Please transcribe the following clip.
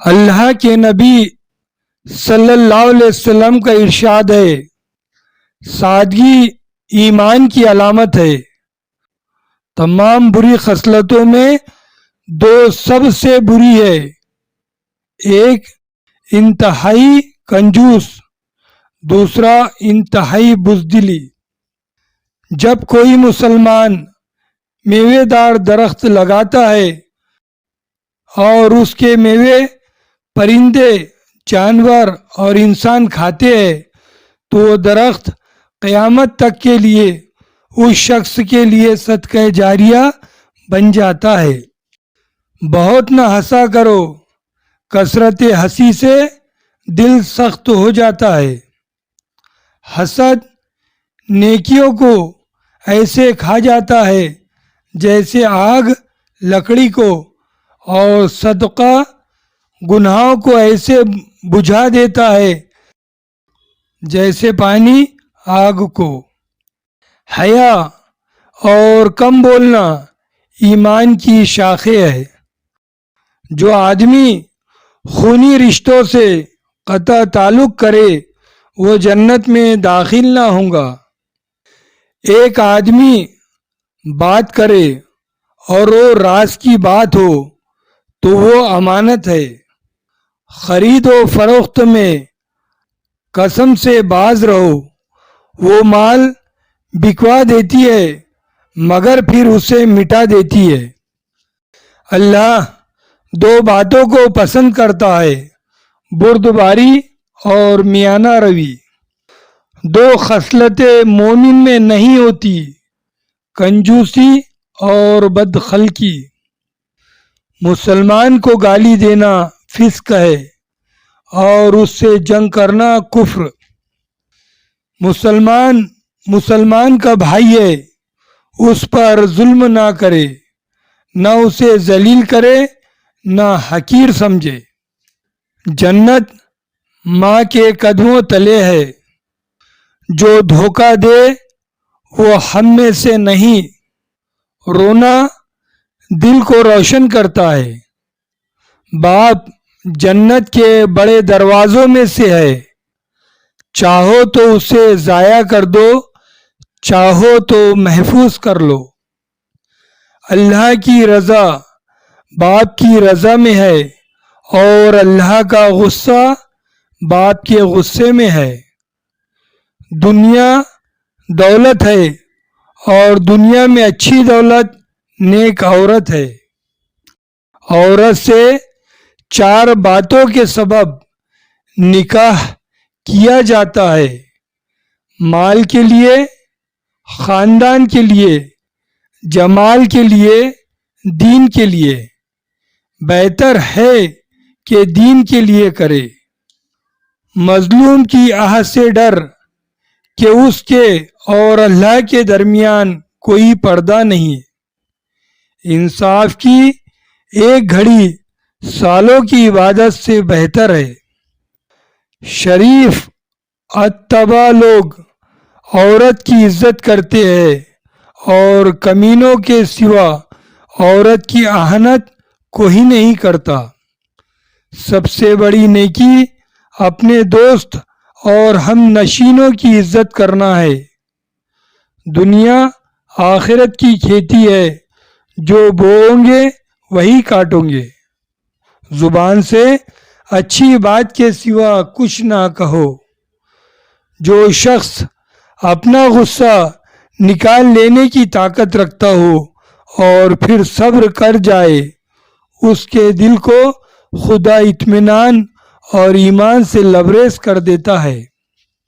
اللہ کے نبی صلی اللہ علیہ وسلم کا ارشاد ہے، سادگی ایمان کی علامت ہے۔ تمام بری خصلتوں میں دو سب سے بری ہے، ایک انتہائی کنجوس، دوسرا انتہائی بزدلی۔ جب کوئی مسلمان میوے دار درخت لگاتا ہے اور اس کے میوے پرندے، جانور اور انسان کھاتے ہیں تو وہ درخت قیامت تک کے لیے اس شخص کے لیے صدقہ جاریہ بن جاتا ہے۔ بہت نہ ہنسا کرو، کثرت ہنسی سے دل سخت ہو جاتا ہے۔ حسد نیکیوں کو ایسے کھا جاتا ہے جیسے آگ لکڑی کو، اور صدقہ گناہوں کو ایسے بجھا دیتا ہے جیسے پانی آگ کو۔ حیا اور کم بولنا ایمان کی شاخیں ہے۔ جو آدمی خونی رشتوں سے قطع تعلق کرے وہ جنت میں داخل نہ ہوگا۔ ایک آدمی بات کرے اور وہ راز کی بات ہو تو وہ امانت ہے۔ خرید و فروخت میں قسم سے باز رہو، وہ مال بکوا دیتی ہے مگر پھر اسے مٹا دیتی ہے۔ اللہ دو باتوں کو پسند کرتا ہے، بردباری اور میانہ روی۔ دو خصلتیں مومن میں نہیں ہوتی، کنجوسی اور بدخلقی۔ مسلمان کو گالی دینا فسق ہے اور اس سے جنگ کرنا کفر۔ مسلمان کا بھائی ہے، اس پر ظلم نہ کرے، نہ اسے ذلیل کرے نہ حقیر سمجھے۔ جنت ماں کے قدموں تلے ہے، جو دھوکہ دے وہ ہم میں سے نہیں۔ رونا دل کو روشن کرتا ہے۔ باپ جنت کے بڑے دروازوں میں سے ہے، چاہو تو اسے ضائع کر دو، چاہو تو محفوظ کر لو۔ اللہ کی رضا باپ کی رضا میں ہے اور اللہ کا غصہ باپ کے غصے میں ہے۔ دنیا دولت ہے اور دنیا میں اچھی دولت نیک عورت ہے۔ عورت سے 4 باتوں کے سبب نکاح کیا جاتا ہے، مال کے لیے، خاندان کے لیے، جمال کے لیے، دین کے لیے۔ بہتر ہے کہ دین کے لیے کرے۔ مظلوم کی آہ سے ڈر کہ اس کے اور اللہ کے درمیان کوئی پردہ نہیں۔ انصاف کی ایک گھڑی سالوں کی عبادت سے بہتر ہے۔ شریف اتباع لوگ عورت کی عزت کرتے ہیں اور کمینوں کے سوا عورت کی اہانت کوئی نہیں کرتا۔ سب سے بڑی نیکی اپنے دوست اور ہم نشینوں کی عزت کرنا ہے۔ دنیا آخرت کی کھیتی ہے، جو بوؤ گے وہی کاٹو گے۔ زبان سے اچھی بات کے سوا کچھ نہ کہو۔ جو شخص اپنا غصہ نکال لینے کی طاقت رکھتا ہو اور پھر صبر کر جائے، اس کے دل کو خدا اطمینان اور ایمان سے لبریز کر دیتا ہے۔